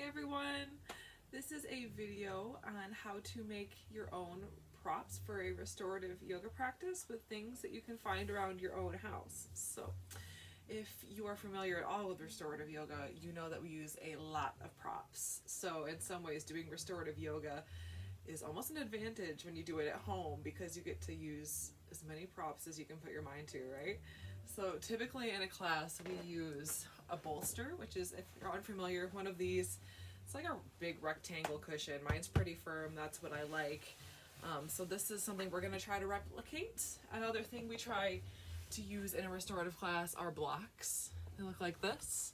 everyone! This is a video on how to make your own props for a restorative yoga practice with things that you can find around your own house. So if you are familiar at all with restorative yoga, you know that we use a lot of props. So in some ways, doing restorative yoga is almost an advantage when you do it at home because you get to use as many props as you can put your mind to, right? So typically in a class we use a bolster, which is, if you're unfamiliar, one of these, it's like a big rectangle cushion. Mine's pretty firm, that's what I like. So this is something we're going to try to replicate. Another thing we try to use in a restorative class are blocks. They look like this.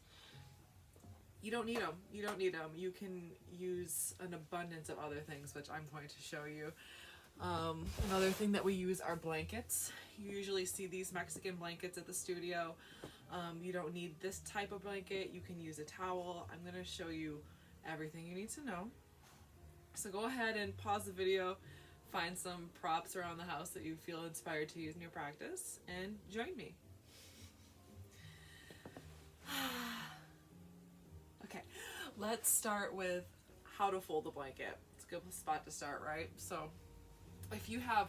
You don't need them. You don't need them. You can use an abundance of other things, which I'm going to show you. Another thing that we use are blankets. You usually see these Mexican blankets at the studio. You don't need this type of blanket. You can use a towel. I'm going to show you everything you need to know. So go ahead and pause the video, find some props around the house that you feel inspired to use in your practice, and join me. Okay, let's start with how to fold the blanket. It's a good spot to start, right? So if you have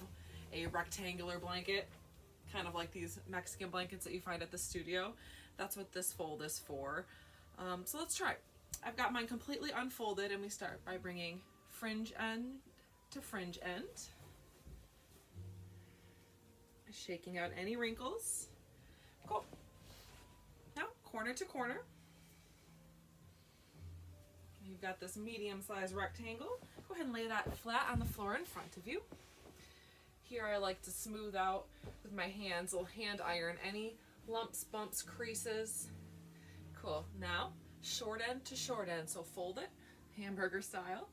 a rectangular blanket, kind of like these Mexican blankets that you find at the studio, that's what this fold is for. So let's try. I've got mine completely unfolded, and we start by bringing fringe end to fringe end, shaking out any wrinkles. Cool. Now corner to corner. You've got this medium-sized rectangle. Go ahead and lay that flat on the floor in front of you. Here I like to smooth out with my hands, little hand iron, any lumps, bumps, creases. Cool. Now, short end to short end, so fold it, hamburger style.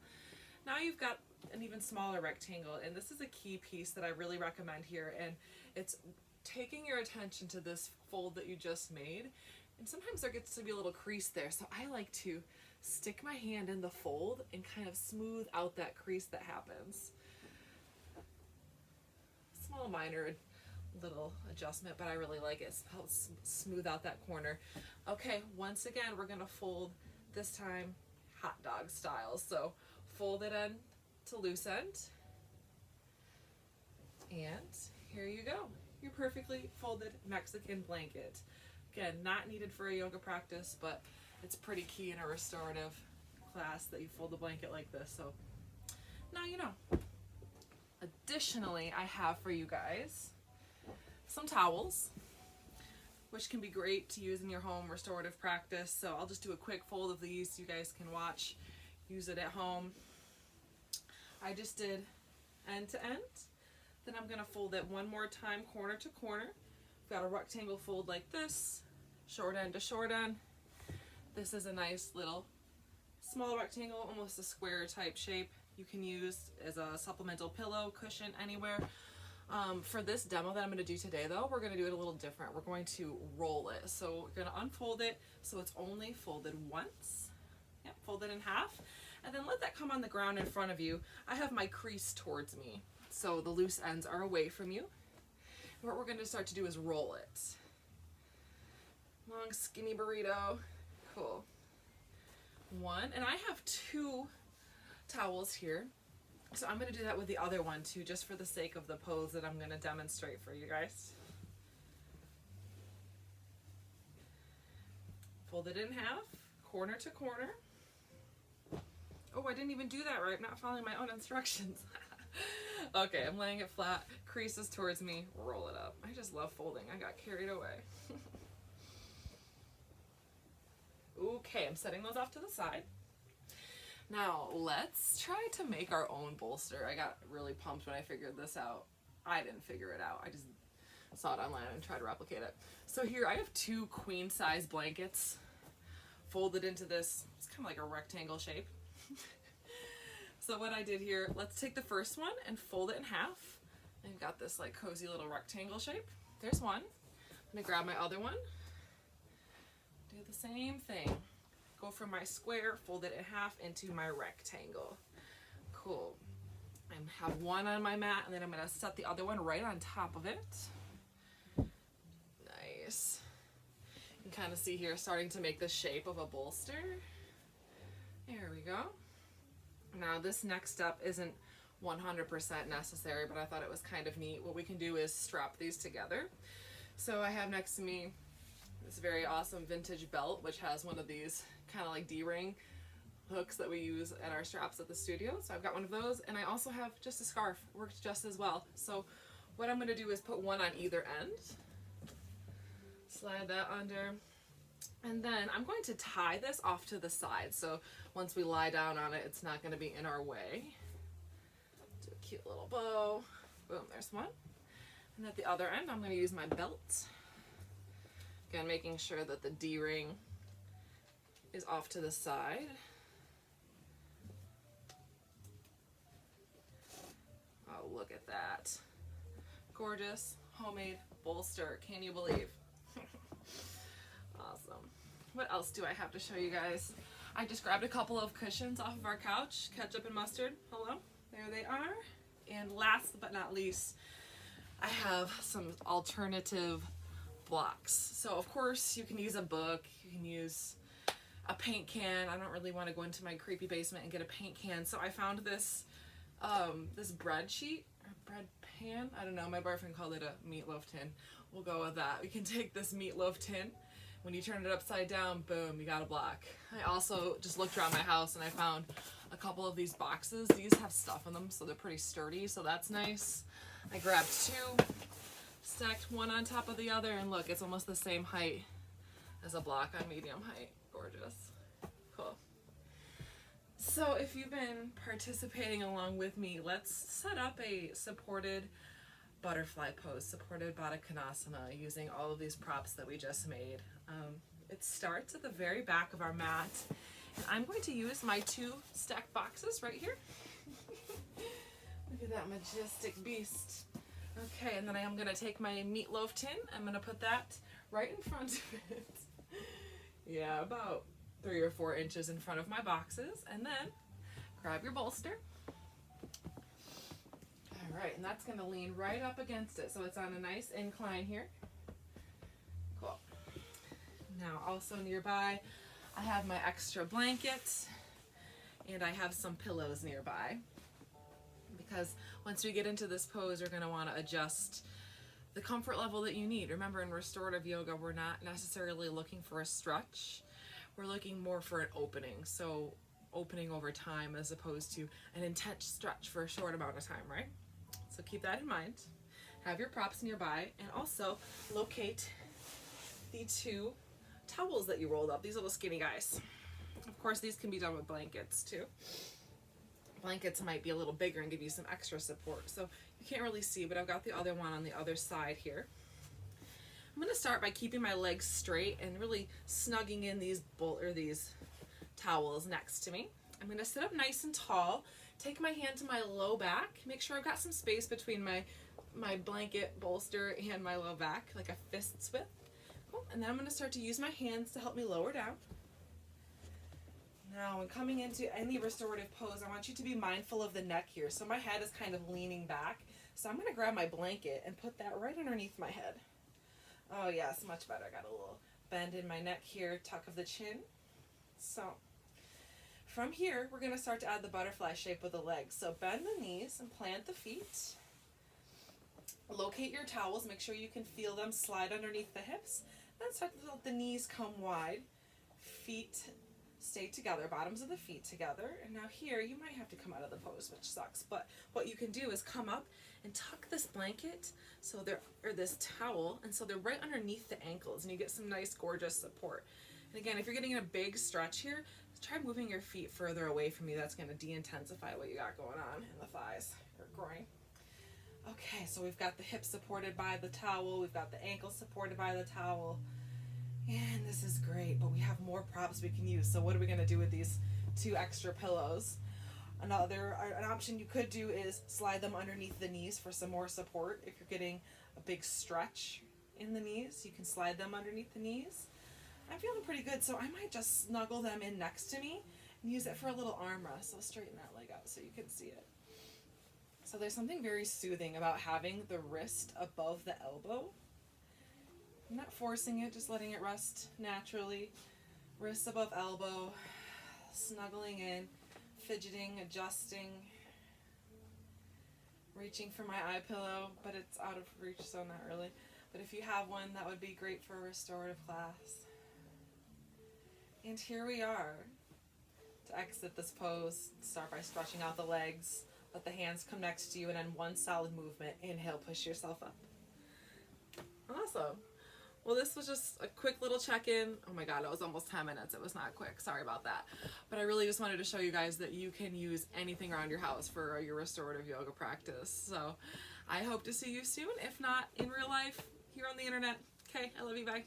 Now you've got an even smaller rectangle, and this is a key piece that I really recommend here, and it's taking your attention to this fold that you just made. And sometimes there gets to be a little crease there, so I like to stick my hand in the fold and kind of smooth out that crease that happens. Small, minor little adjustment, but I really like it. It helps smooth out that corner. Okay, once again, we're gonna fold, this time hot dog style. So fold it end to loose end, and here you go. Your perfectly folded Mexican blanket. Again, not needed for a yoga practice, but it's pretty key in a restorative class that you fold the blanket like this. So now you know. Additionally, I have for you guys some towels, which can be great to use in your home restorative practice. So I'll just do a quick fold of these so you guys can watch, use it at home. I just did end to end. Then I'm gonna fold it one more time, corner to corner. I've got a rectangle fold like this, short end to short end. This is a nice little small rectangle, almost a square type shape. You can use as a supplemental pillow, cushion, anywhere. For this demo that I'm going to do today, though, we're going to do it a little different. We're going to roll it. So we're going to unfold it so it's only folded once. Yep, fold it in half. And then let that come on the ground in front of you. I have my crease towards me, so the loose ends are away from you. And what we're going to start to do is roll it. Long, skinny burrito. Cool. One, and I have two towels here, so I'm going to do that with the other one too, just for the sake of the pose that I'm going to demonstrate for you guys. Fold it in half, corner to corner. Oh, I didn't even do that right. I'm not following my own instructions. Okay, I'm laying it flat, creases towards me, roll it up. I just love folding. I got carried away. Okay, I'm setting those off to the side. Now, let's try to make our own bolster. I got really pumped when I figured this out. I didn't figure it out. I just saw it online and tried to replicate it. So here I have two queen size blankets folded into this, it's kind of like a rectangle shape. So what I did here, let's take the first one and fold it in half. And you've got this like cozy little rectangle shape. There's one. I'm gonna grab my other one. Do the same thing. Go from my square, fold it in half into my rectangle. Cool. I have one on my mat, and then I'm going to set the other one right on top of it. Nice. You can kind of see here starting to make the shape of a bolster. There we go. Now this next step isn't 100% necessary, but I thought it was kind of neat. What we can do is strap these together. So I have next to me this very awesome vintage belt, which has one of these kind of like D-ring hooks that we use at our straps at the studio. So I've got one of those, and I also have just a scarf, works just as well. So what I'm going to do is put one on either end, slide that under, and then I'm going to tie this off to the side. So once we lie down on it, it's not going to be in our way. Do a cute little bow. Boom, there's one. And at the other end, I'm going to use my belt. Again, making sure that the D-ring is off to the side. Oh, look at that. Gorgeous, homemade bolster. Can you believe? Awesome. What else do I have to show you guys? I just grabbed a couple of cushions off of our couch. Ketchup and mustard. Hello. There they are. And last but not least, I have some alternative blocks. So of course you can use a book, you can use a paint can. I don't really want to go into my creepy basement and get a paint can. So I found this this bread sheet or bread pan. I don't know, my boyfriend called it a meatloaf tin. We'll go with that. We can take this meatloaf tin. When you turn it upside down, boom, you got a block. I also just looked around my house and I found a couple of these boxes. These have stuff in them, so they're pretty sturdy, so that's nice. I grabbed two, stacked one on top of the other, and look, it's almost the same height as a block on medium height. Gorgeous. Cool. So if you've been participating along with me, let's set up a supported butterfly pose, supported Baddha Konasana, using all of these props that we just made. It starts at the very back of our mat, and I'm going to use my two stacked boxes right here. Look at that majestic beast. Okay, and then I am going to take my meatloaf tin. I'm going to put that right in front of it. Yeah, about 3 or 4 inches in front of my boxes. And then grab your bolster. All right, and that's going to lean right up against it, so it's on a nice incline here. Cool. Now, also nearby, I have my extra blankets, and I have some pillows nearby. Because once we get into this pose, you're going to want to adjust the comfort level that you need. Remember, in restorative yoga, we're not necessarily looking for a stretch. We're looking more for an opening. So opening over time as opposed to an intense stretch for a short amount of time, right? So keep that in mind. Have your props nearby, and also locate the two towels that you rolled up, these little skinny guys. Of course, these can be done with blankets too. Blankets might be a little bigger and give you some extra support. So you can't really see, but I've got the other one on the other side here. I'm going to start by keeping my legs straight and really snugging in these towels next to me. I'm going to sit up nice and tall, take my hand to my low back, make sure I've got some space between my blanket, bolster, and my low back, like a fist's width. Cool. And then I'm going to start to use my hands to help me lower down. Now, when coming into any restorative pose, I want you to be mindful of the neck here. So my head is kind of leaning back. So I'm going to grab my blanket and put that right underneath my head. Oh yes, much better. I got a little bend in my neck here, tuck of the chin. So from here, we're going to start to add the butterfly shape with the legs. So bend the knees and plant the feet. Locate your towels. Make sure you can feel them slide underneath the hips. Then start to let the knees come wide. Feet stay together, bottoms of the feet together. And now here, you might have to come out of the pose, which sucks. But what you can do is come up and tuck this blanket, or this towel, and so they're right underneath the ankles, and you get some nice, gorgeous support. And again, if you're getting a big stretch here, try moving your feet further away from you. That's going to de-intensify what you got going on in the thighs or groin. Okay, so we've got the hips supported by the towel, we've got the ankles supported by the towel, and this is great, but we have more props we can use. So what are we going to do with these two extra pillows? An option you could do is slide them underneath the knees for some more support. If you're getting a big stretch in the knees, you can slide them underneath the knees. I'm feeling pretty good, so I might just snuggle them in next to me and use it for a little arm rest. I'll straighten that leg out so you can see it. So there's something very soothing about having the wrist above the elbow. I'm not forcing it, just letting it rest naturally. Wrist above elbow, snuggling in, fidgeting, adjusting, reaching for my eye pillow, but it's out of reach, so not really. But if you have one, that would be great for a restorative class. And here we are. To exit this pose, start by stretching out the legs. Let the hands come next to you, and then one solid movement. Inhale, push yourself up. Awesome. Well, this was just a quick little check-in. Oh my God, it was almost 10 minutes. It was not quick. Sorry about that. But I really just wanted to show you guys that you can use anything around your house for your restorative yoga practice. So I hope to see you soon. If not, in real life, here on the internet. Okay, I love you. Bye.